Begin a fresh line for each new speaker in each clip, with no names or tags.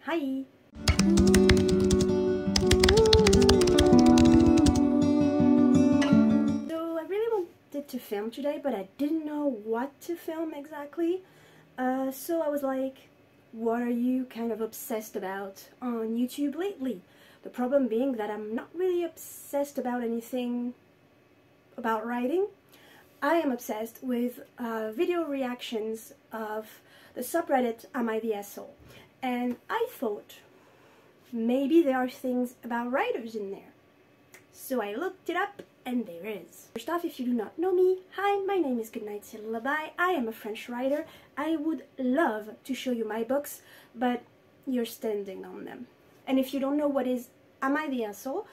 Hi! So I really wanted to film today, but I didn't know what to film exactly. So I was like, what are you kind of obsessed about on YouTube lately? The problem being that I'm not really obsessed about anything about writing. I am obsessed with video reactions of the subreddit Am I the Asshole? And I thought maybe there are things about writers in there. So I looked it up and there is. First off, if you do not know me, hi, my name is Goodnight Lullaby. I am a French writer. I would love to show you my books, but you're standing on them. And if you don't know what is Am I the Asshole?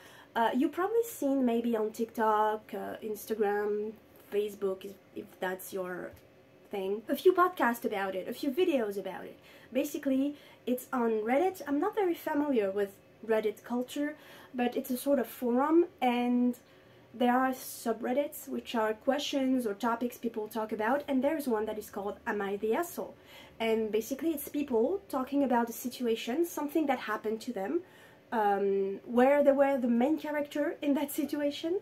You've probably seen maybe on TikTok, Instagram, Facebook, if that's your thing, a few podcasts about it, a few videos about it. Basically, it's on Reddit. I'm not very familiar with Reddit culture, but it's a sort of forum, and there are subreddits which are questions or topics people talk about, and there's one that is called Am I the Asshole? And basically it's people talking about a situation, something that happened to them, where they were the main character in that situation,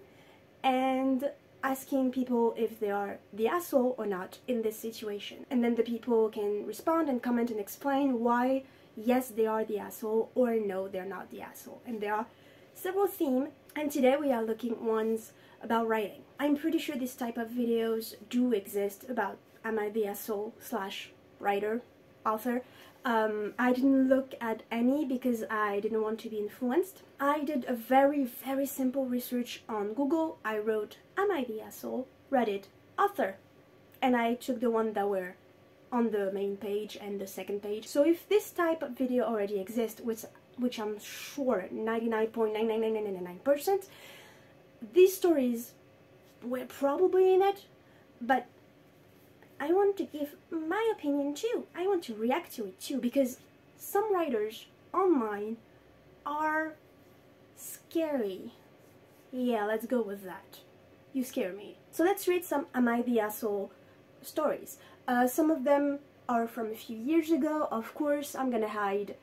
and asking people if they are the asshole or not in this situation. And then the people can respond and comment and explain why yes they are the asshole or no they're not the asshole. And there are several themes, and today we are looking at ones about writing. I'm pretty sure this type of videos do exist about Am I the Asshole / writer, author. I didn't look at any because I didn't want to be influenced. I did a very simple research on Google. I wrote Am I the Asshole? Reddit, author. And I took the one that were on the main page and the second page. So if this type of video already exists, which I'm sure 99.99999%, these stories were probably in it, but I want to give my opinion too. I want to react to it too, because some writers online are scary. Yeah, let's go with that. You scare me. So let's read some Am I the Asshole stories. Some of them are from a few years ago. Of course, I'm gonna hide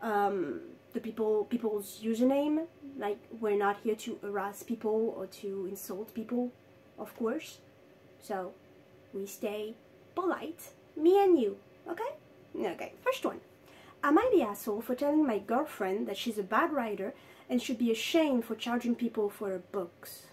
the people's username. Like, we're not here to harass people or to insult people, of course. So we stay polite, me and you, okay? Okay, first one. Am I the asshole for telling my girlfriend that she's a bad writer and should be ashamed for charging people for her books?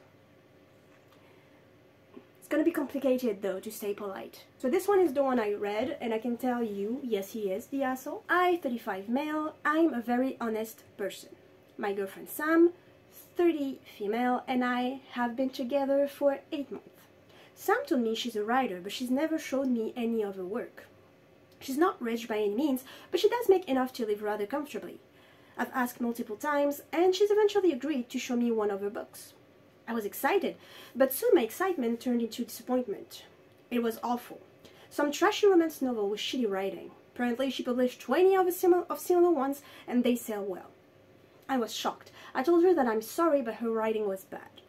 It's gonna be complicated though to stay polite. So this one is the one I read, and I can tell you, yes, he is the asshole. I, 35 male, I'm a very honest person. My girlfriend Sam, 30 female, and I have been together for 8 months. Sam told me she's a writer, but she's never showed me any of her work. She's not rich by any means, but she does make enough to live rather comfortably. I've asked multiple times, and she's eventually agreed to show me one of her books. I was excited, but soon my excitement turned into disappointment. It was awful. Some trashy romance novel with shitty writing. Apparently she published 20 of similar ones, and they sell well. I was shocked. I told her that I'm sorry, but her writing was bad.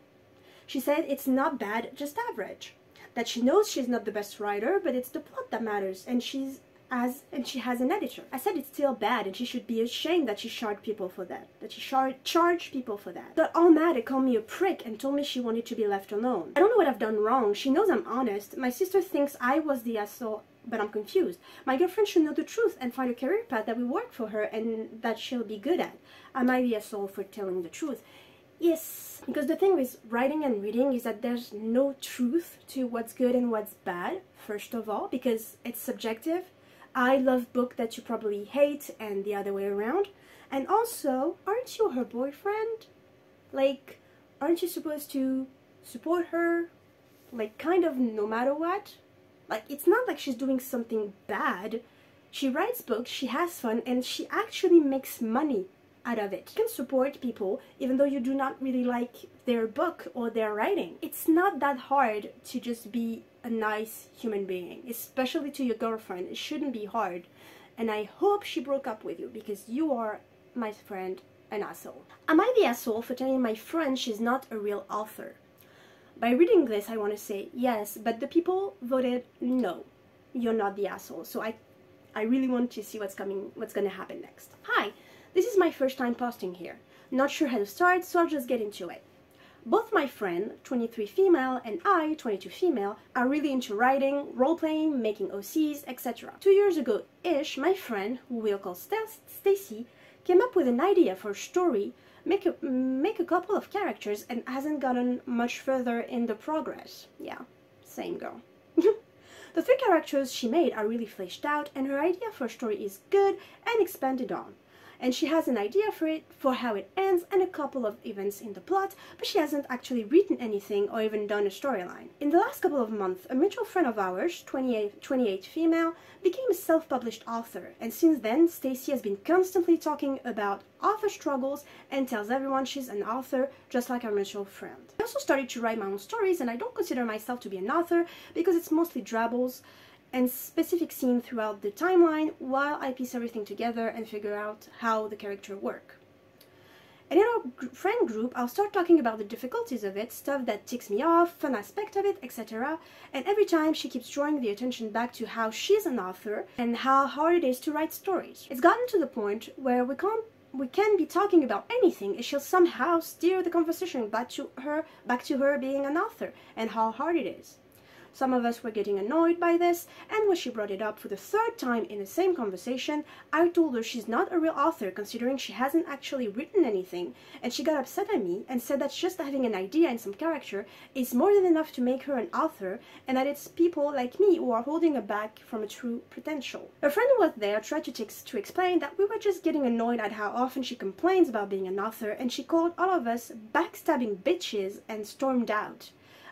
She said it's not bad, just average. That she knows she's not the best writer, but it's the plot that matters, and she has an editor. I said it's still bad, and she should be ashamed that she charged people for that. Charged people for that. Got all mad and called me a prick and told me she wanted to be left alone. I don't know what I've done wrong. She knows I'm honest. My sister thinks I was the asshole, but I'm confused. My girlfriend should know the truth and find a career path that will work for her and that she'll be good at. Am I the asshole for telling the truth? Yes, because the thing with writing and reading is that there's no truth to what's good and what's bad, first of all, because it's subjective. I love books that you probably hate and the other way around. And also, aren't you her boyfriend? Like, aren't you supposed to support her? Like, kind of no matter what? Like, it's not like she's doing something bad. She writes books, she has fun, and she actually makes money out of it. You can support people even though you do not really like their book or their writing. It's not that hard to just be a nice human being, especially to your girlfriend. It shouldn't be hard, and I hope she broke up with you because you are, my friend, an asshole. Am I the asshole for telling my friend she's not a real author? By reading this, I want to say yes, but the people voted no, you're not the asshole. So I I really want to see what's gonna happen next. Hi, this is my first time posting here. Not sure how to start, so I'll just get into it. Both my friend, 23 female, and I, 22 female, are really into writing, role-playing, making OCs, etc. 2 years ago-ish, my friend, who we'll call Stacy, came up with an idea for a story, make a couple of characters, and hasn't gotten much further in the progress. Yeah, same girl. The 3 characters she made are really fleshed out, and her idea for a story is good and expanded on. And she has an idea for how it ends and a couple of events in the plot, but she hasn't actually written anything or even done a storyline. In the last couple of months, a mutual friend of ours, 28 female, became a self-published author, and since then, Stacy has been constantly talking about author struggles and tells everyone she's an author, just like our mutual friend. I also started to write my own stories, and I don't consider myself to be an author because it's mostly drabbles and specific scene throughout the timeline while I piece everything together and figure out how the character work. And in our friend group, I'll start talking about the difficulties of it, stuff that ticks me off, fun aspect of it, etc. And every time she keeps drawing the attention back to how she's an author and how hard it is to write stories. It's gotten to the point where we can be talking about anything and she'll somehow steer the conversation back to her being an author and how hard it is. Some of us were getting annoyed by this, and when she brought it up for the 3rd time in the same conversation, I told her she's not a real author considering she hasn't actually written anything, and she got upset at me and said that just having an idea and some character is more than enough to make her an author, and that it's people like me who are holding her back from a true potential. A friend who was there tried to explain that we were just getting annoyed at how often she complains about being an author, and she called all of us backstabbing bitches and stormed out.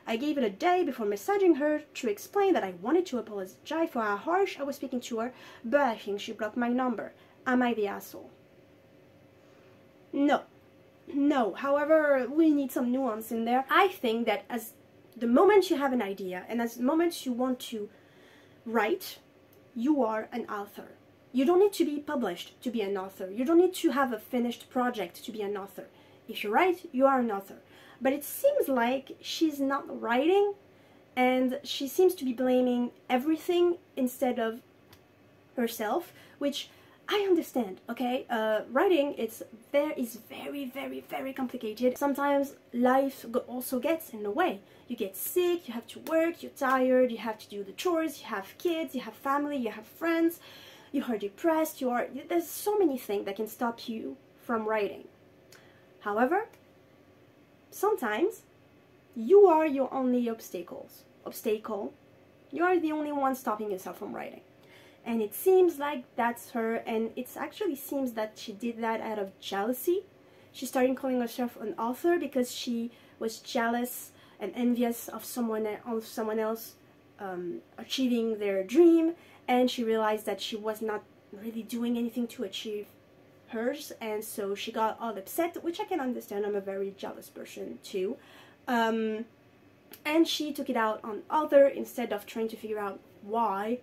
I gave it a day before messaging her to explain that I wanted to apologize for how harsh I was speaking to her, but I think she blocked my number. Am I the asshole? No. No. However, we need some nuance in there. I think that as the moment you have an idea and as the moment you want to write, you are an author. You don't need to be published to be an author. You don't need to have a finished project to be an author. If you write, you are an author. But it seems like she's not writing, and she seems to be blaming everything instead of herself, which I understand, okay? Writing is very, very, very complicated. Sometimes life also gets in the way. You get sick, you have to work, you're tired, you have to do the chores, you have kids, you have family, you have friends, you are depressed, there's so many things that can stop you from writing. However, sometimes you are your only obstacle. You are the only one stopping yourself from writing. And it seems like that's her, and it actually seems that she did that out of jealousy. She started calling herself an author because she was jealous and envious of someone else achieving their dream, and she realized that she was not really doing anything to achieve hers, and so she got all upset, which I can understand. I'm a very jealous person too, and she took it out on others instead of trying to figure out why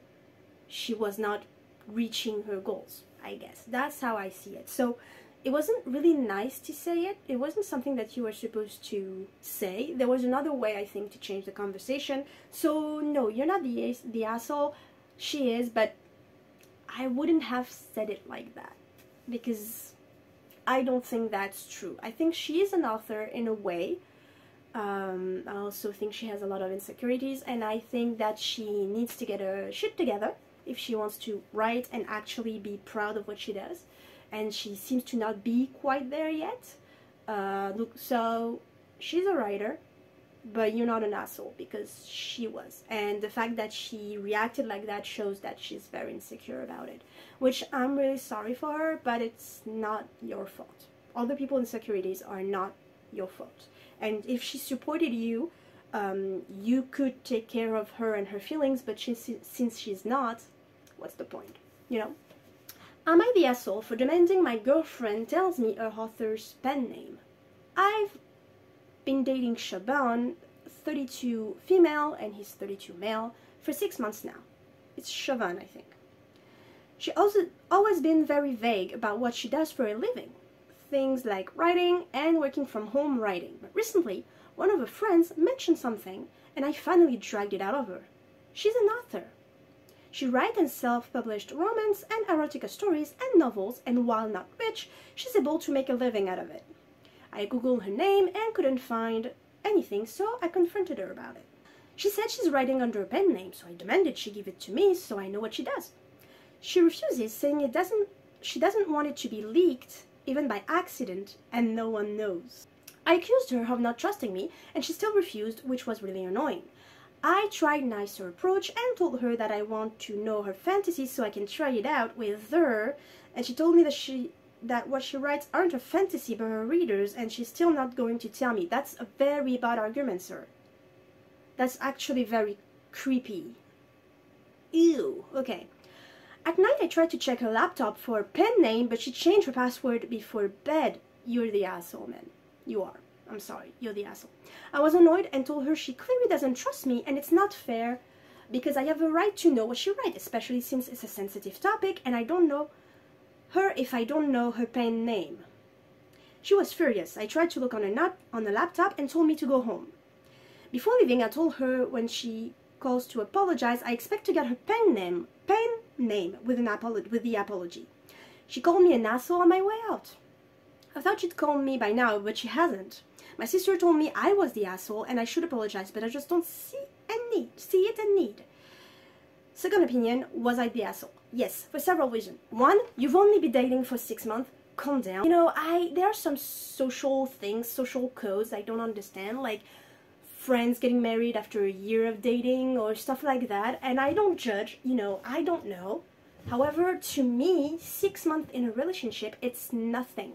she was not reaching her goals. I guess that's how I see it. So it wasn't really nice to say it. It wasn't something that you were supposed to say. There was another way, I think, to change the conversation. So no, you're not the asshole. She is, but I wouldn't have said it like that, because I don't think that's true. I think she is an author in a way. I also think she has a lot of insecurities, and I think that she needs to get her shit together if she wants to write and actually be proud of what she does. And she seems to not be quite there yet. So she's a writer, but you're not an asshole, because she was. And the fact that she reacted like that shows that she's very insecure about it, which I'm really sorry for her, but it's not your fault. Other people's insecurities are not your fault. And if she supported you, you could take care of her and her feelings, but since she's not, what's the point, you know? Am I the asshole for demanding my girlfriend tells me her author's pen name? I've been dating Shaban, 32 female, and he's 32 male, for 6 months now. It's Shaban, I think. She also always been very vague about what she does for a living. Things like writing and working from home writing. But recently, one of her friends mentioned something, and I finally dragged it out of her. She's an author. She writes and self-published romance and erotica stories and novels, and while not rich, she's able to make a living out of it. I googled her name and couldn't find anything, so I confronted her about it. She said she's writing under a pen name, so I demanded she give it to me so I know what she does. She refuses, saying she doesn't want it to be leaked, even by accident, and no one knows. I accused her of not trusting me, and she still refused, which was really annoying. I tried nicer approach and told her that I want to know her fantasies so I can try it out with her, and she told me that what she writes aren't her fantasy but her readers, and she's still not going to tell me. That's a very bad argument, sir. That's actually very creepy. Ew. Okay. At night I tried to check her laptop for a pen name, but she changed her password before bed. You're the asshole, man. You are. I'm sorry. You're the asshole. I was annoyed and told her she clearly doesn't trust me, and it's not fair because I have a right to know what she writes, especially since it's a sensitive topic and I don't know her if I don't know her pen name. She was furious. I tried to look on the laptop and told me to go home. Before leaving, I told her when she calls to apologize, I expect to get her pen name with the apology. She called me an asshole on my way out. I thought she'd call me by now, but she hasn't. My sister told me I was the asshole and I should apologize, but I just don't see it and need. Second opinion, was I the asshole? Yes, for several reasons. One, you've only been dating for 6 months. Calm down. You know, there are some social things, social codes I don't understand, like friends getting married after a year of dating or stuff like that, and I don't judge, you know, I don't know. However, to me, 6 months in a relationship, it's nothing.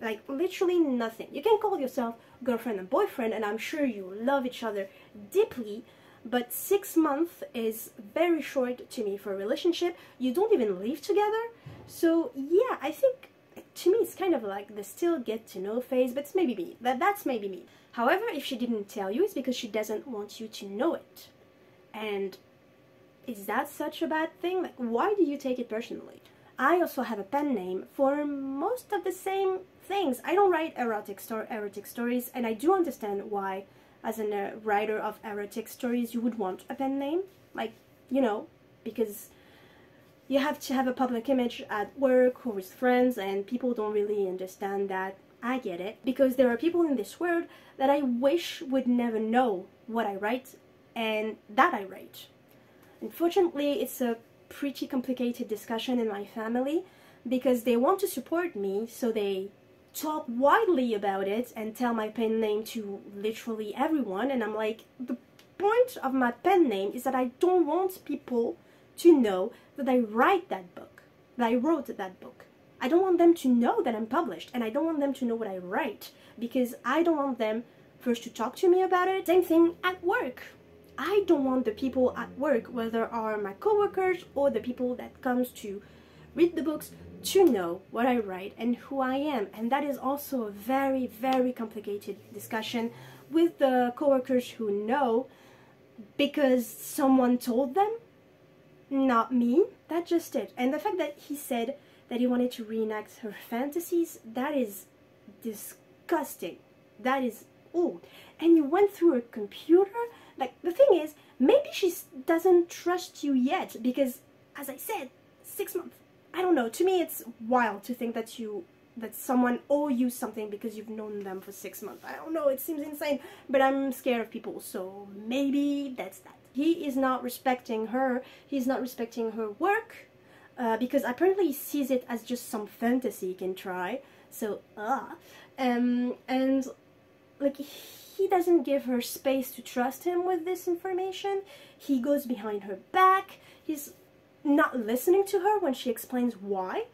Like, literally nothing. You can call yourself girlfriend and boyfriend, and I'm sure you love each other deeply, but 6 months is very short to me for a relationship. You don't even live together. So, yeah, I think, to me, it's kind of like the still get to know phase, but it's maybe me. That's maybe me. However, if she didn't tell you, it's because she doesn't want you to know it. And is that such a bad thing? Like, why do you take it personally? I also have a pen name for most of the same things. I don't write erotic stories, and I do understand why, as a writer of erotic stories, you would want a pen name. Like, you know, because you have to have a public image at work or with friends, and people don't really understand that. I get it, because there are people in this world that I wish would never know what I write and that I write. Unfortunately, it's a pretty complicated discussion in my family because they want to support me, so they talk widely about it and tell my pen name to literally everyone, and I'm like, the point of my pen name is that I don't want people to know that I write that book, that I wrote that book. I don't want them to know that I'm published, and I don't want them to know what I write because I don't want them first to talk to me about it. Same thing at work. I don't want the people at work, whether are my coworkers or the people that comes to read the books, to know what I write and who I am. And that is also a very, very complicated discussion with the coworkers who know because someone told them, not me. That's just it. And the fact that he said that he wanted to reenact her fantasies, that is disgusting. That is, ooh. And you went through her computer? Like, the thing is, maybe she doesn't trust you yet because, as I said, 6 months. I don't know. To me, it's wild to think that someone owe you something because you've known them for 6 months. I don't know. It seems insane, but I'm scared of people, so maybe that's that. He is not respecting her. He's not respecting her work because apparently he sees it as just some fantasy he can try. So, and like, he doesn't give her space to trust him with this information. He goes behind her back. He's not listening to her when she explains why,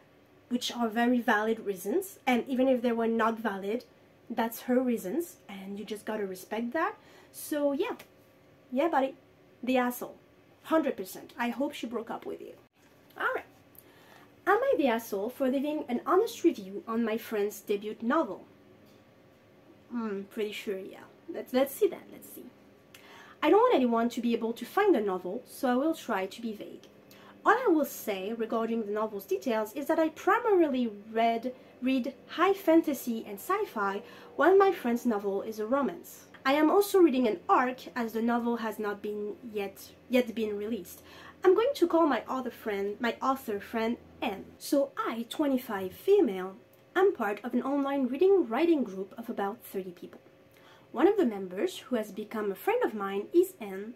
which are very valid reasons. And even if they were not valid, that's her reasons, and you just gotta respect that. So yeah. Yeah, buddy. The asshole. 100%. I hope she broke up with you. Alright. Am I the asshole for leaving an honest review on my friend's debut novel? Pretty sure, yeah. Let's see that, let's see. I don't want anyone to be able to find the novel, so I will try to be vague. All I will say regarding the novel's details is that I primarily read high fantasy and sci-fi, while my friend's novel is a romance. I am also reading an arc, as the novel has not been yet been released. I'm going to call my author friend Anne. So I, 25 female, am part of an online reading writing group of about 30 people. One of the members, who has become a friend of mine, is Anne.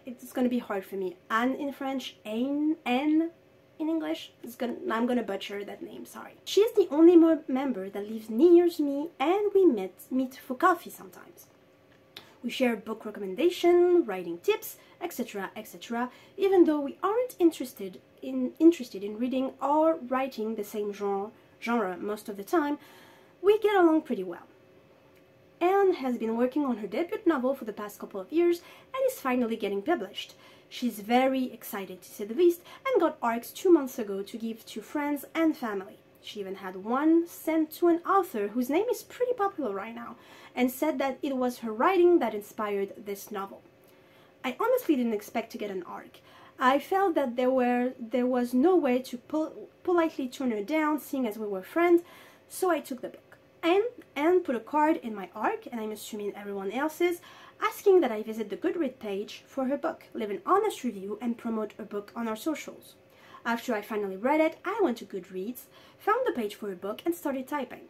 It's going to be hard for me. Anne in French, Anne in English. I'm going to butcher that name, sorry. She is the only member that lives near me, and we meet for coffee sometimes. We share book recommendation, writing tips, etc., etc. Even though we aren't interested in reading or writing the same genre most of the time, we get along pretty well. Anne has been working on her debut novel for the past couple of years and is finally getting published. She's very excited, to say the least, and got ARCs 2 months ago to give to friends and family. She even had one sent to an author whose name is pretty popular right now, and said that it was her writing that inspired this novel. I honestly didn't expect to get an ARC. I felt that there was no way to politely turn her down, seeing as we were friends, so I took the book. Anne put a card in my ARC, and I'm assuming everyone else's, asking that I visit the Goodreads page for her book, leave an honest review, and promote her book on our socials. After I finally read it, I went to Goodreads, found the page for her book, and started typing.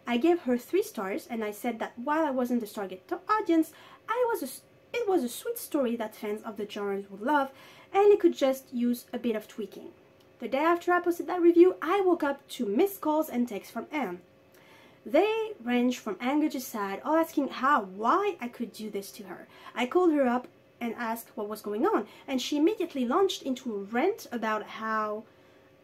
I gave her 3 stars, and I said that while I wasn't the target audience, it was a sweet story that fans of the genre would love, and it could just use a bit of tweaking. The day after I posted that review, I woke up to missed calls and texts from Anne. They ranged from anger to sad, all asking why I could do this to her. I called her up and asked what was going on, and she immediately launched into a rant about how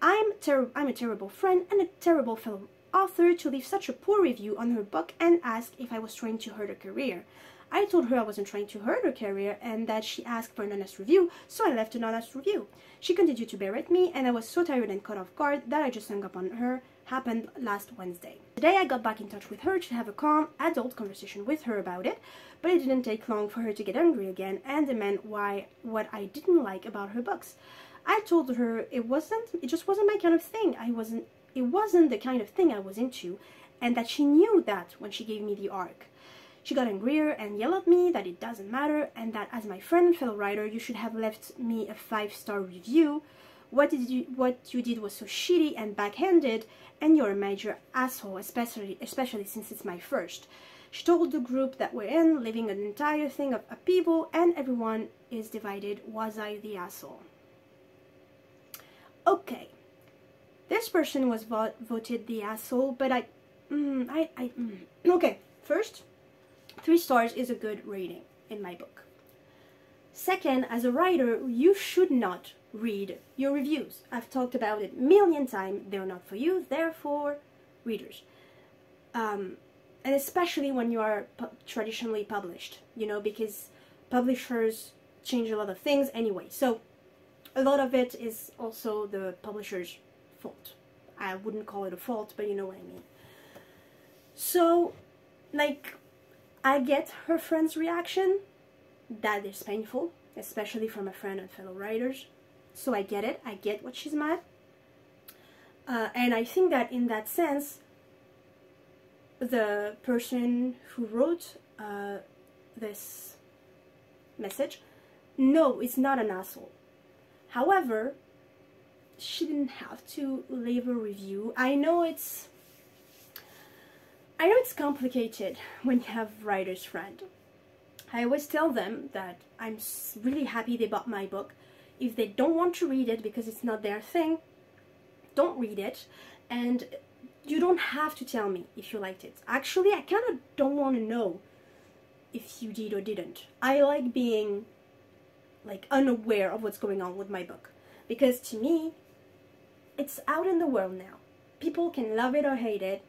I'm a terrible friend and a terrible fellow author to leave such a poor review on her book, and asked if I was trying to hurt her career. I told her I wasn't trying to hurt her career and that she asked for an honest review, so I left an honest review. She continued to berate me, and I was so tired and caught off guard that I just hung up on her. Happened last Wednesday. Today I got back in touch with her to have a calm, adult conversation with her about it, but it didn't take long for her to get angry again and demand what I didn't like about her books. I told her it just wasn't my kind of thing. It wasn't the kind of thing I was into, and that she knew that when she gave me the ARC. She got angrier and yelled at me that it doesn't matter, and that as my friend and fellow writer, you should have left me a 5-star review. What you did was so shitty and backhanded, and you're a major asshole, especially since it's my first. She told the group that we're in, leaving an entire thing of upheaval, and everyone is divided. Was I the asshole? Okay, this person was voted the asshole, but okay, first, 3 stars is a good rating in my book. Second, as a writer, you should not read your reviews. I've talked about it a million times. They're not for you, they're for readers. And especially when you are traditionally published, you know, because publishers change a lot of things anyway. So a lot of it is also the publisher's fault. I wouldn't call it a fault, but you know what I mean. So, like, I get her friend's reaction. That is painful, especially from a friend and fellow writers. So I get it. I get what she's mad. And I think that in that sense, the person who wrote this message, no, it's not an asshole. However, she didn't have to leave a review. I know it's complicated when you have writer's friend. I always tell them that I'm really happy they bought my book. If they don't want to read it because it's not their thing, don't read it. And you don't have to tell me if you liked it. Actually, I kind of don't want to know if you did or didn't. I like being like unaware of what's going on with my book. Because to me, it's out in the world now. People can love it or hate it.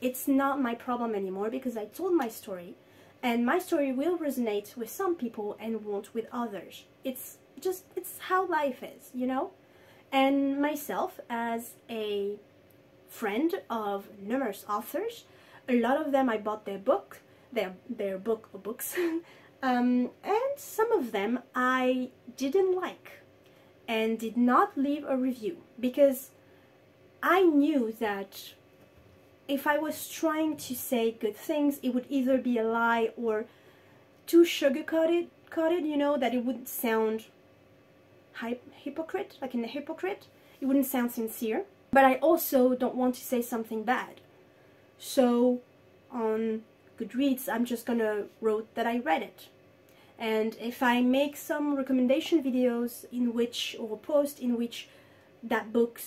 It's not my problem anymore because I told my story. And my story will resonate with some people and won't with others. It's how life is, you know? And myself, as a friend of numerous authors, a lot of them I bought their book, their book or books, and some of them I didn't like and did not leave a review because I knew that if I was trying to say good things, it would either be a lie or too sugar-coated, you know, that it would sound hypocrite, like in a hypocrite. It wouldn't sound sincere. But I also don't want to say something bad. So on Goodreads, I'm just gonna wrote that I read it. And if I make some recommendation videos in which, or post in which that book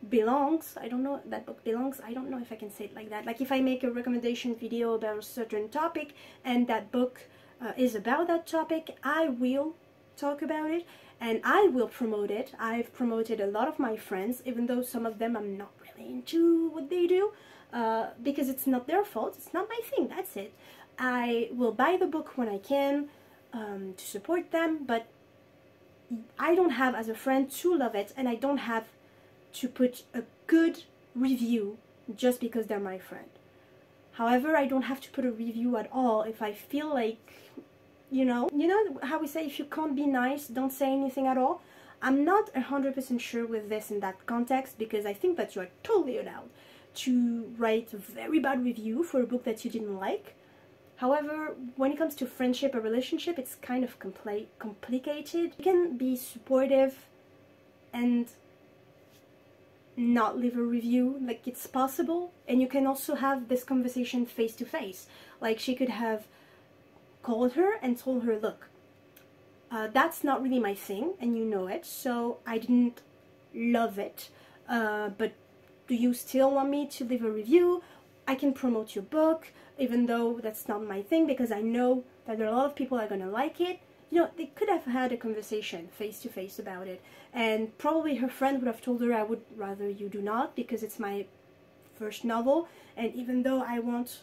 belongs, I don't know, that book belongs, I don't know if I can say it like that. Like if I make a recommendation video about a certain topic and that book is about that topic, I will talk about it and I will promote it. I've promoted a lot of my friends, even though some of them I'm not really into what they do, because it's not their fault, it's not my thing, that's it. I will buy the book when I can to support them, but I don't have as a friend to love it, and I don't have to put a good review just because they're my friend. However, I don't have to put a review at all if I feel like, you know how we say, if you can't be nice, don't say anything at all. I'm not 100% sure with this in that context, because I think that you are totally allowed to write a very bad review for a book that you didn't like. However, when it comes to friendship or relationship, it's kind of complicated. You can be supportive and not leave a review, like it's possible, and you can also have this conversation face to face. Like she could have called her and told her, look, that's not really my thing and you know it, so I didn't love it, but do you still want me to leave a review? I can promote your book even though that's not my thing, because I know that there are a lot of people that are gonna like it. You know, they could have had a conversation face to face about it, and probably her friend would have told her, I would rather you do not, because it's my first novel, and even though I want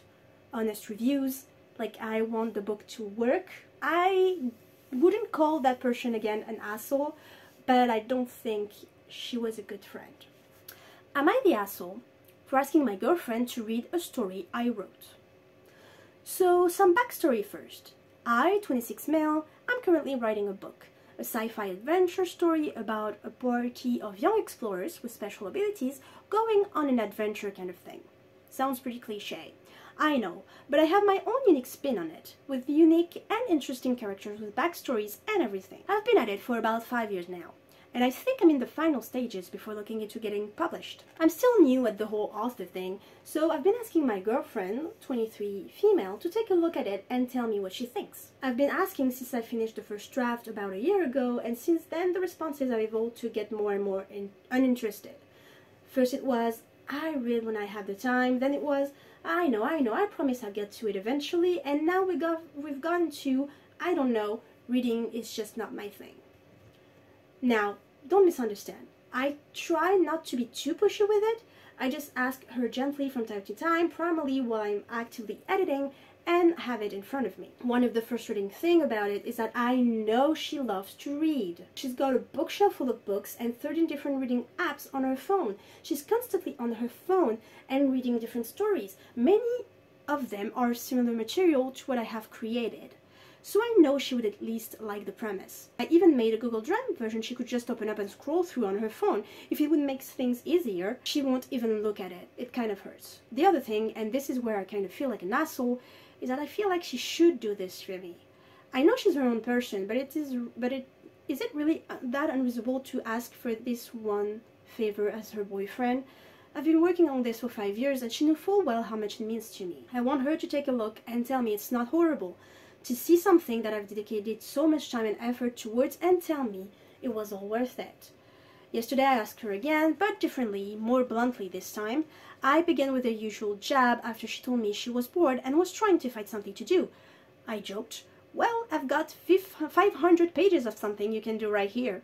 honest reviews, like I want the book to work, I wouldn't call that person again an asshole, but I don't think she was a good friend. Am I the asshole for asking my girlfriend to read a story I wrote? So some backstory first. I, 26 male, I'm currently writing a book, a sci-fi adventure story about a party of young explorers with special abilities going on an adventure kind of thing. Sounds pretty cliche, I know, but I have my own unique spin on it, with unique and interesting characters with backstories and everything. I've been at it for about 5 years now, and I think I'm in the final stages before looking into getting published. I'm still new at the whole author thing, so I've been asking my girlfriend, 23 female, to take a look at it and tell me what she thinks. I've been asking since I finished the first draft about a year ago, and since then the responses have evolved to get more and more uninterested. First it was, I read when I have the time, then it was, I know, I promise I'll get to it eventually, and now we've gotten to, I don't know, reading is just not my thing. Now, don't misunderstand. I try not to be too pushy with it. I just ask her gently from time to time, primarily while I'm actively editing and have it in front of me. One of the frustrating things about it is that I know she loves to read. She's got a bookshelf full of books and 13 different reading apps on her phone. She's constantly on her phone and reading different stories. Many of them are similar material to what I have created. So I know she would at least like the premise. I even made a Google Drive version she could just open up and scroll through on her phone. If it would make things easier, she won't even look at it. It kind of hurts. The other thing, and this is where I kind of feel like an asshole, is that I feel like she should do this for me. I know she's her own person, but is it really that unreasonable to ask for this one favor as her boyfriend? I've been working on this for 5 years and she knew full well how much it means to me. I want her to take a look and tell me it's not horrible, to see something that I've dedicated so much time and effort towards and tell me it was all worth it. Yesterday I asked her again, but differently, more bluntly this time. I began with the usual jab after she told me she was bored and was trying to find something to do. I joked, well, I've got 500 pages of something you can do right here.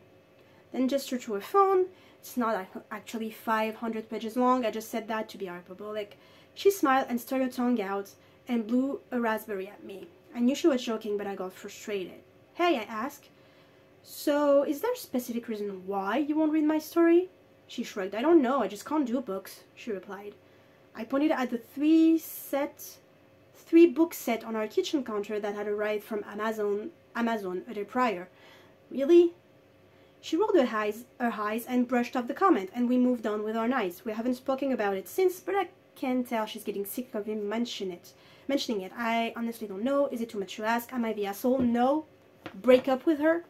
Then gestured to her phone. It's not actually 500 pages long, I just said that to be hyperbolic. She smiled and stuck her tongue out and blew a raspberry at me. I knew she was joking, but I got frustrated. Hey, I asked, so is there a specific reason why you won't read my story? She shrugged. I don't know, I just can't do books, she replied. I pointed at the three book set on our kitchen counter that had arrived from Amazon a day prior. Really? She rolled her eyes and brushed off the comment, and we moved on with our nights. We haven't spoken about it since, but I can tell she's getting sick of him mentioning it. I honestly don't know. Is it too much to ask? Am I the asshole? No. Break up with her?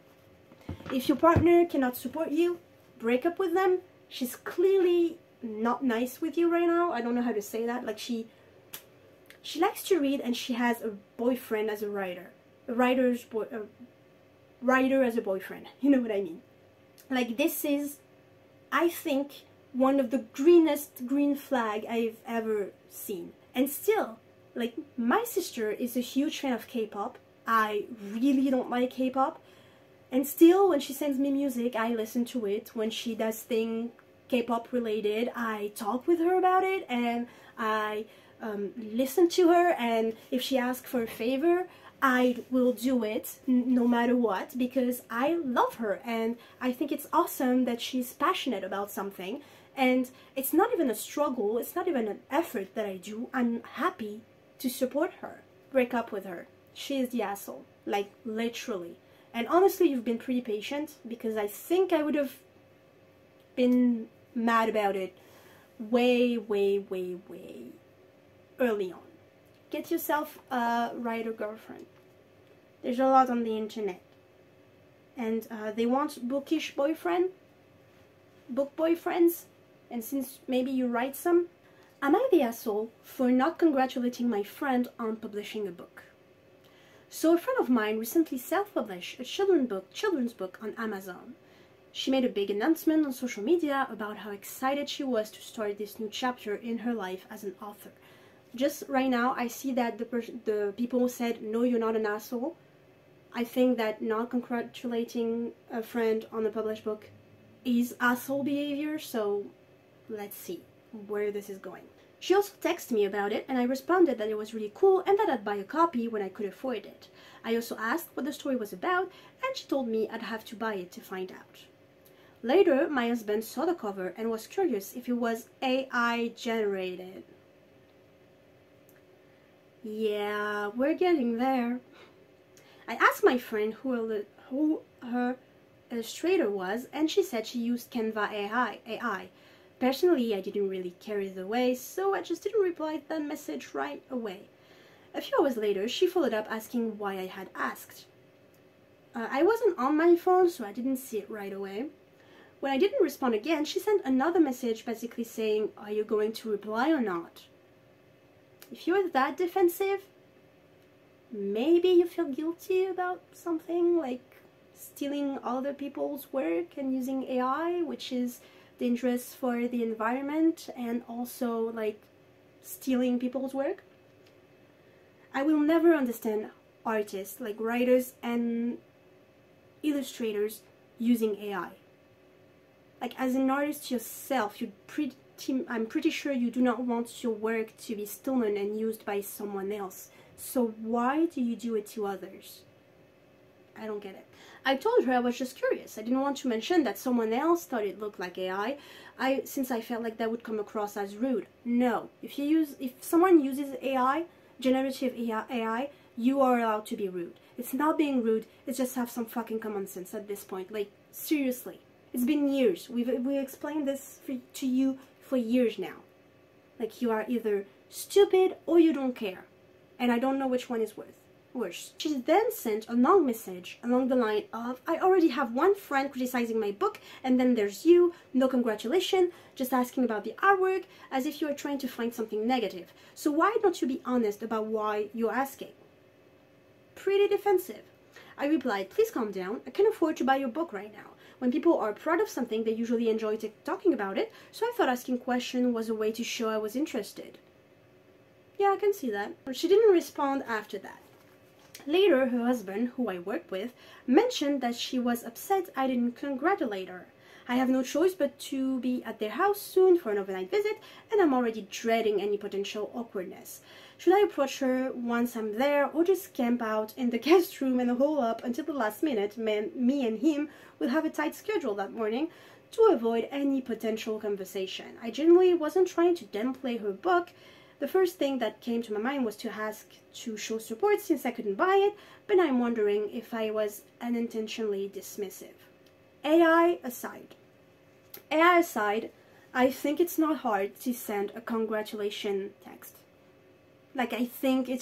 If your partner cannot support you, break up with them. She's clearly not nice with you right now. I don't know how to say that. Like she likes to read and she has a boyfriend as a writer. A writer as a boyfriend. You know what I mean? Like this is, I think, one of the greenest green flag I've ever seen. And still, like my sister is a huge fan of K-pop. I really don't like K-pop. And still, when she sends me music, I listen to it. When she does things K-pop related, I talk with her about it and I listen to her. And if she asks for a favor, I will do it no matter what, because I love her and I think it's awesome that she's passionate about something. And it's not even a struggle, it's not even an effort that I do. I'm happy to support her. Break up with her. She is the asshole, like literally. And honestly, you've been pretty patient, because I think I would have been mad about it way early on. Get yourself a writer girlfriend. There's a lot on the internet. And they want bookish boyfriend, book boyfriends. And since maybe you write some, am I the asshole for not congratulating my friend on publishing a book? So a friend of mine recently self-published a children's book on Amazon. She made a big announcement on social media about how excited she was to start this new chapter in her life as an author. Just right now, I see that the people said, no, you're not an asshole. I think that not congratulating a friend on a published book is asshole behavior, so let's see where this is going. She also texted me about it, and I responded that it was really cool and that I'd buy a copy when I could afford it. I also asked what the story was about, and she told me I'd have to buy it to find out. Later, my husband saw the cover and was curious if it was AI generated. Yeah, we're getting there. I asked my friend who her illustrator was, and she said she used Canva AI. Personally, I didn't really care either way, so I just didn't reply to that message right away. A few hours later, she followed up asking why I had asked. I wasn't on my phone, so I didn't see it right away. When I didn't respond again, she sent another message basically saying, are you going to reply or not? If you're that defensive, maybe you feel guilty about something like stealing other people's work and using AI, which is dangerous for the environment, and also like stealing people's work. I will never understand artists, like writers and illustrators, using AI. Like as an artist yourself, I'm pretty sure you do not want your work to be stolen and used by someone else. So why do you do it to others? I don't get it. I told her I was just curious. I didn't want to mention that someone else thought it looked like AI, since I felt like that would come across as rude. No, if someone uses AI, generative AI, you are allowed to be rude. It's not being rude, it's just have some fucking common sense at this point. Like, seriously. It's been years. We explained this to you for years now. Like, you are either stupid or you don't care. And I don't know which one is worse. She then sent a long message along the line of, I already have one friend criticizing my book, and then there's you, no congratulations, just asking about the artwork, as if you are trying to find something negative. So why don't you be honest about why you're asking? Pretty defensive. I replied, please calm down, I can afford to buy your book right now. When people are proud of something, they usually enjoy talking about it, so I thought asking questions was a way to show I was interested. Yeah, I can see that. But she didn't respond after that. Later, her husband, who I worked with, mentioned that she was upset I didn't congratulate her. I have no choice but to be at their house soon for an overnight visit, and I'm already dreading any potential awkwardness. Should I approach her once I'm there, or just camp out in the guest room and hole up until the last minute? Me and him will have a tight schedule that morning to avoid any potential conversation. I genuinely wasn't trying to downplay her book. The first thing that came to my mind was to ask to show support since I couldn't buy it, but I'm wondering if I was unintentionally dismissive. AI aside, I think it's not hard to send a congratulation text. Like, I think it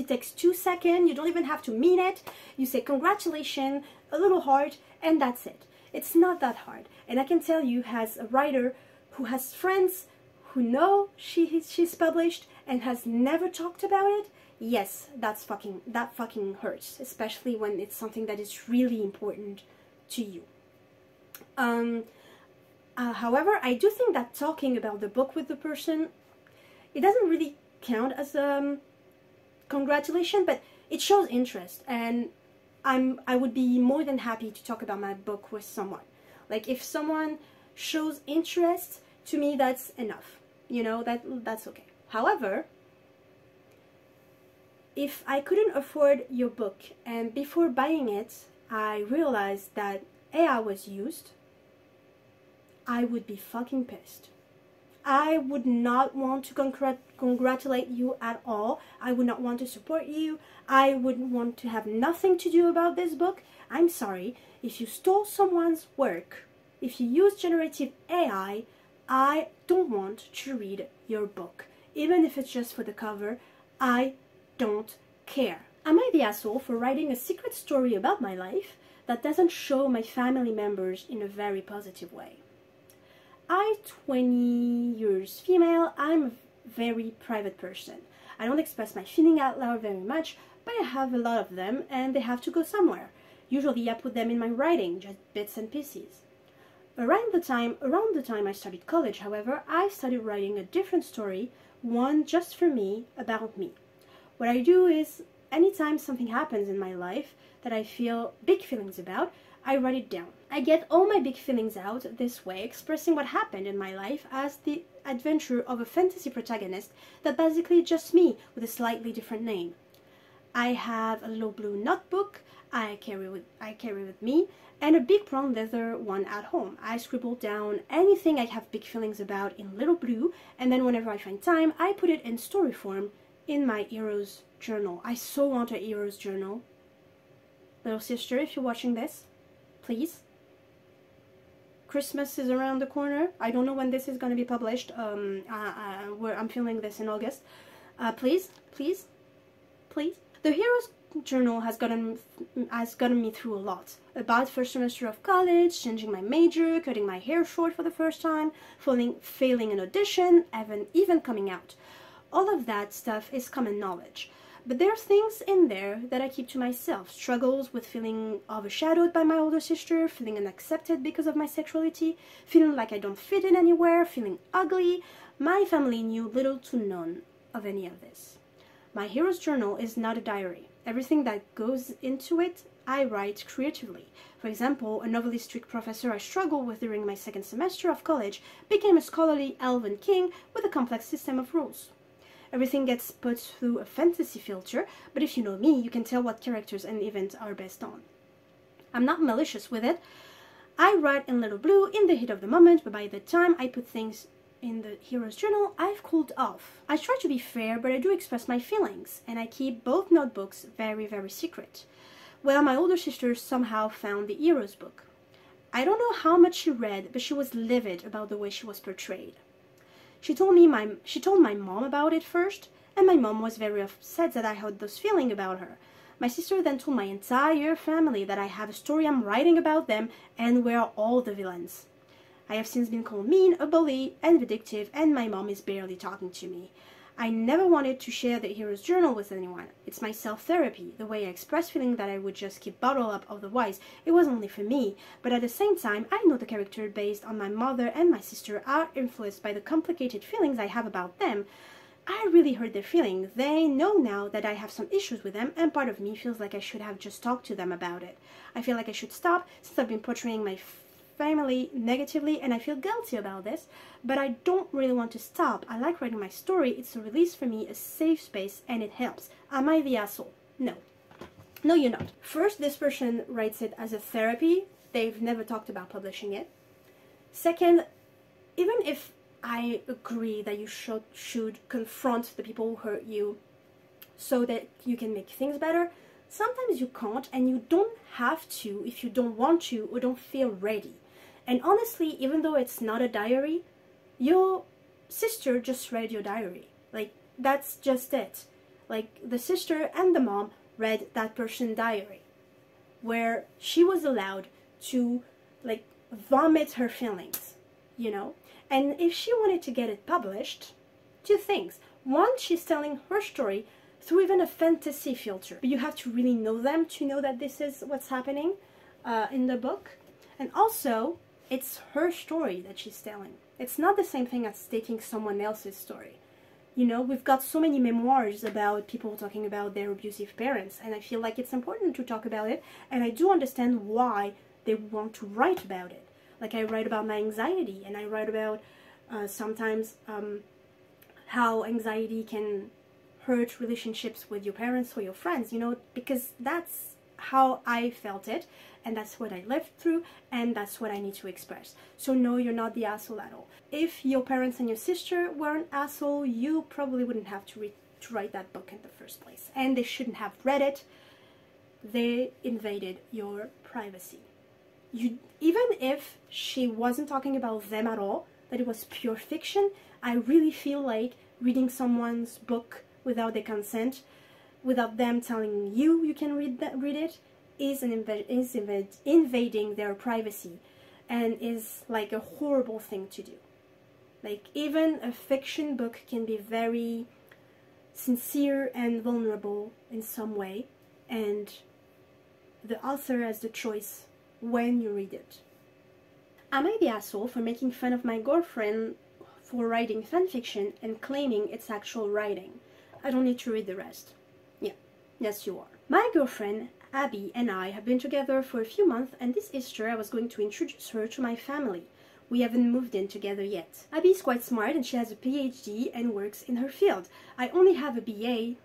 takes 2 seconds. You don't even have to mean it. You say congratulations, a little heart, and that's it. It's not that hard. And I can tell you, as a writer who has friends who know she's published and has never talked about it, yes, that fucking hurts, especially when it's something that is really important to you. However, I do think that talking about the book with the person, it doesn't really count as a congratulation, but it shows interest, and I would be more than happy to talk about my book with someone. Like, if someone shows interest, to me that's enough, you know, that's okay. However, if I couldn't afford your book and before buying it I realized that AI was used, I would be fucking pissed. I would not want to congratulate you at all. I would not want to support you. I wouldn't want to have nothing to do about this book. I'm sorry. If you stole someone's work, if you use generative AI, I don't want to read your book. Even if it's just for the cover, I don't care. Am I the asshole for writing a secret story about my life that doesn't show my family members in a very positive way? I'm 20 years female. I'm a very private person. I don't express my feeling out loud very much, but I have a lot of them and they have to go somewhere. Usually I put them in my writing, just bits and pieces. Around the time I started college, however, I started writing a different story, one just for me, about me. What I do is, anytime something happens in my life that I feel big feelings about, I write it down. I get all my big feelings out this way, expressing what happened in my life as the adventure of a fantasy protagonist that basically just me with a slightly different name. I have a little blue notebook I carry with me and a big brown leather one at home. I scribble down anything I have big feelings about in little blue, and then whenever I find time, I put it in story form in my hero's journal. I so want a hero's journal. Little sister, if you're watching this, please. Christmas is around the corner. I don't know when this is going to be published. I'm filming this in August. Please. The hero's journal has gotten me through a lot. A bad first semester of college, changing my major, cutting my hair short for the first time, failing an audition, even coming out. All of that stuff is common knowledge. But there are things in there that I keep to myself. Struggles with feeling overshadowed by my older sister, feeling unaccepted because of my sexuality, feeling like I don't fit in anywhere, feeling ugly. My family knew little to none of any of this. My hero's journal is not a diary. Everything that goes into it, I write creatively. For example, a novelistic professor I struggled with during my second semester of college became a scholarly elven king with a complex system of rules. Everything gets put through a fantasy filter, but if you know me, you can tell what characters and events are based on. I'm not malicious with it. I write in little blue in the heat of the moment, but by the time I put things in the hero's journal, I've cooled off. I try to be fair, but I do express my feelings, and I keep both notebooks very, very secret. Well, my older sister somehow found the hero's book. I don't know how much she read, but she was livid about the way she was portrayed. She told my mom about it first, and my mom was very upset that I had those feelings about her. My sister then told my entire family that I have a story I'm writing about them and we're all the villains. I have since been called mean, a bully, and vindictive, and my mom is barely talking to me. I never wanted to share the hero's journal with anyone. It's my self-therapy, the way I express feeling that I would just keep bottled up otherwise. It was only for me, but at the same time, I know the character based on my mother and my sister are influenced by the complicated feelings I have about them. I really hurt their feelings. They know now that I have some issues with them, and part of me feels like I should have just talked to them about it. I feel like I should stop, since I've been portraying my family negatively, and I feel guilty about this, but I don't really want to stop. I like writing my story. It's a release for me, a safe space, and it helps. Am I the asshole? No. No, you're not. First, this person writes it as a therapy. They've never talked about publishing it. Second, even if I agree that you should confront the people who hurt you so that you can make things better, sometimes you can't, and you don't have to if you don't want to or don't feel ready. And honestly, even though it's not a diary, your sister just read your diary. Like, that's just it. Like, the sister and the mom read that person's diary, where she was allowed to, like, vomit her feelings, you know? And if she wanted to get it published, two things. One, she's telling her story through even a fantasy filter. But you have to really know them to know that this is what's happening in the book. And also, it's her story that she's telling. It's not the same thing as taking someone else's story. You know, we've got so many memoirs about people talking about their abusive parents, and I feel like it's important to talk about it, and I do understand why they want to write about it. Like, I write about my anxiety, and I write about sometimes how anxiety can hurt relationships with your parents or your friends, you know, because that's how I felt it, and that's what I lived through, and that's what I need to express. So no, you're not the asshole at all. If your parents and your sister were an asshole, you probably wouldn't have to write that book in the first place, and they shouldn't have read it. They invaded your privacy. Even if she wasn't talking about them at all, that it was pure fiction, I really feel like reading someone's book without their consent, without them telling you you can read it, is invading their privacy, and is like a horrible thing to do. Like, even a fiction book can be very sincere and vulnerable in some way, and the author has the choice when you read it. Am I the asshole for making fun of my girlfriend for writing fanfiction and claiming it's actual writing? I don't need to read the rest. Yeah, yes you are. My girlfriend Abby and I have been together for a few months, and this Easter I was going to introduce her to my family. We haven't moved in together yet. Abby is quite smart and she has a PhD and works in her field. I only have a BA, I don't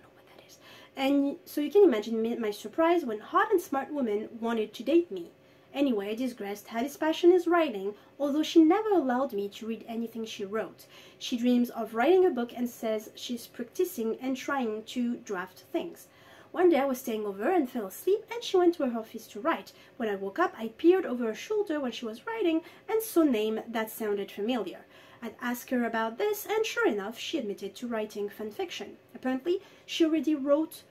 know what that is. And so you can imagine my surprise when hot and smart woman wanted to date me. Anyway, this Grest had his passion is writing, although she never allowed me to read anything she wrote. She dreams of writing a book and says she's practicing and trying to draft things. One day I was staying over and fell asleep, and she went to her office to write. When I woke up, I peered over her shoulder when she was writing and saw a name that sounded familiar. I'd asked her about this, and sure enough, she admitted to writing fanfiction. Apparently, she already wrote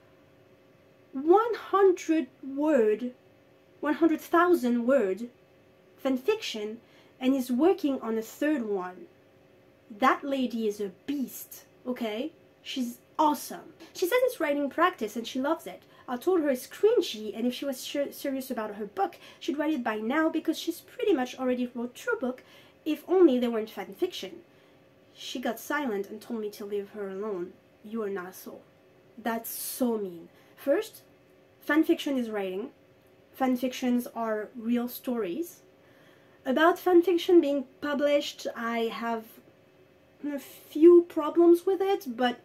100,000 word fanfiction and is working on a third one. That lady is a beast, okay? She's awesome. She says it's writing practice and she loves it. I told her it's cringy, and if she was serious about her book, she'd write it by now because she's pretty much already wrote true book, if only they weren't fanfiction. She got silent and told me to leave her alone. You're an asshole. That's so mean. First, fanfiction is writing. Fanfictions are real stories. About fanfiction being published, I have a few problems with it, but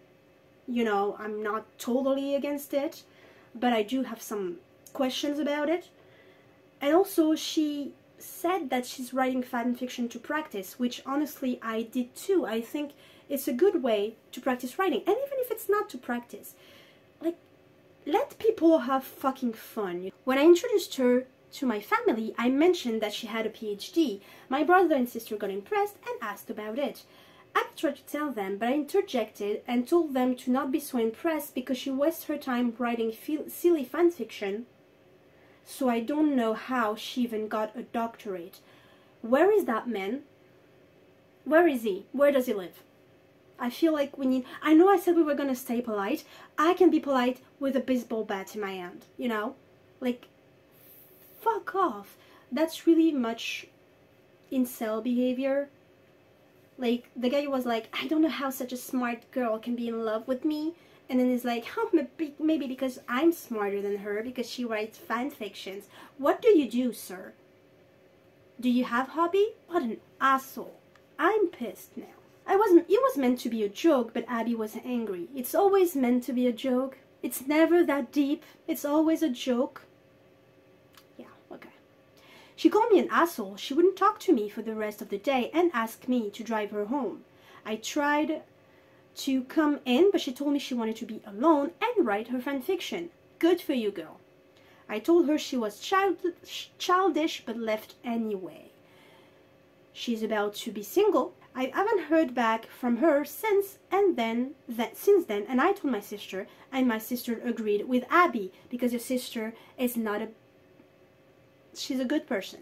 you know, I'm not totally against it, but I do have some questions about it. And also, she said that she's writing fanfiction to practice, which honestly I did too. I think it's a good way to practice writing, and even if it's not to practice, like, let people have fucking fun. When I introduced her to my family, I mentioned that she had a PhD. My brother and sister got impressed and asked about it. I tried to tell them, but I interjected and told them to not be so impressed because she wastes her time writing silly fanfiction. So I don't know how she even got a doctorate. Where is that man? Where is he? Where does he live? I feel like we need... I know I said we were gonna stay polite. I can be polite with a baseball bat in my hand, you know? Like, fuck off. That's really much incel behavior. Like, the guy was like, I don't know how such a smart girl can be in love with me. And then he's like, oh, maybe because I'm smarter than her, because she writes fan fictions. What do you do, sir? Do you have hobby? What an asshole. I'm pissed now. It was meant to be a joke, but Abby was angry. It's always meant to be a joke. It's never that deep. It's always a joke. Yeah, okay. She called me an asshole. She wouldn't talk to me for the rest of the day and asked me to drive her home. I tried to come in, but she told me she wanted to be alone and write her fanfiction. Good for you, girl. I told her she was childish, but left anyway. She's about to be single. I haven't heard back from her since then, and I told my sister, and my sister agreed with Abby, because your sister is not she's a good person.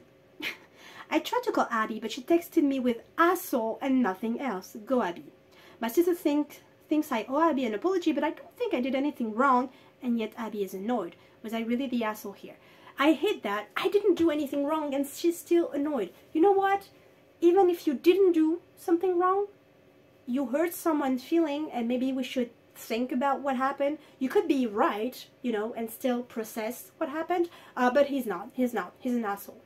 I tried to call Abby, but she texted me with asshole and nothing else. Go Abby. My sister thinks I owe Abby an apology, but I don't think I did anything wrong, and yet Abby is annoyed. Was I really the asshole here? I hate that. I didn't do anything wrong, and she's still annoyed. You know what? Even if you didn't do something wrong, you hurt someone's feeling, and maybe we should think about what happened. You could be right, you know, and still process what happened, but he's not. He's an asshole.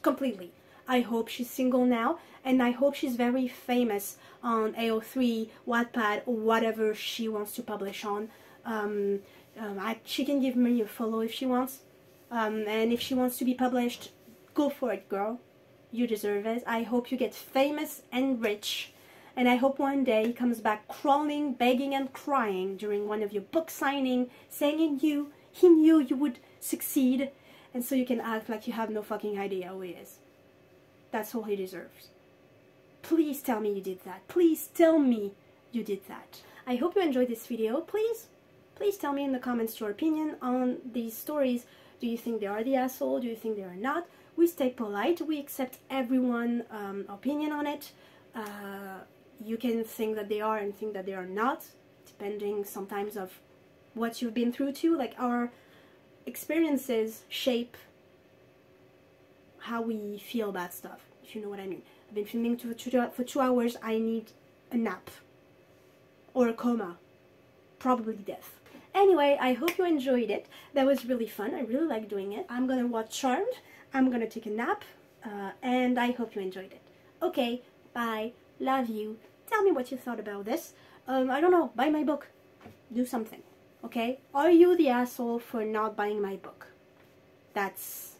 Completely. I hope she's single now, and I hope she's very famous on AO3, Wattpad, or whatever she wants to publish on. She can give me a follow if she wants, and if she wants to be published, go for it, girl. You deserve it. I hope you get famous and rich, and I hope one day he comes back crawling, begging and crying during one of your book signing, saying he knew you would succeed, and so you can act like you have no fucking idea who he is. That's all he deserves. Please tell me you did that. Please tell me you did that. I hope you enjoyed this video. Please tell me in the comments your opinion on these stories. Do you think they are the asshole? Do you think they are not? We stay polite. We accept everyone's opinion on it. You can think that they are and think that they are not, depending sometimes of what you've been through too. Like, our experiences shape how we feel about stuff, if you know what I mean. I've been filming for 2 hours. I need a nap or a coma, probably death. Anyway, I hope you enjoyed it. That was really fun. I really like doing it. I'm gonna watch Charmed. I'm gonna take a nap, and I hope you enjoyed it. Okay, bye. Love you. Tell me what you thought about this. I don't know. Buy my book. Do something. Okay? Are you the asshole for not buying my book? That's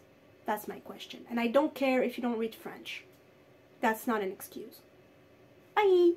my question. And I don't care if you don't read French. That's not an excuse. Bye!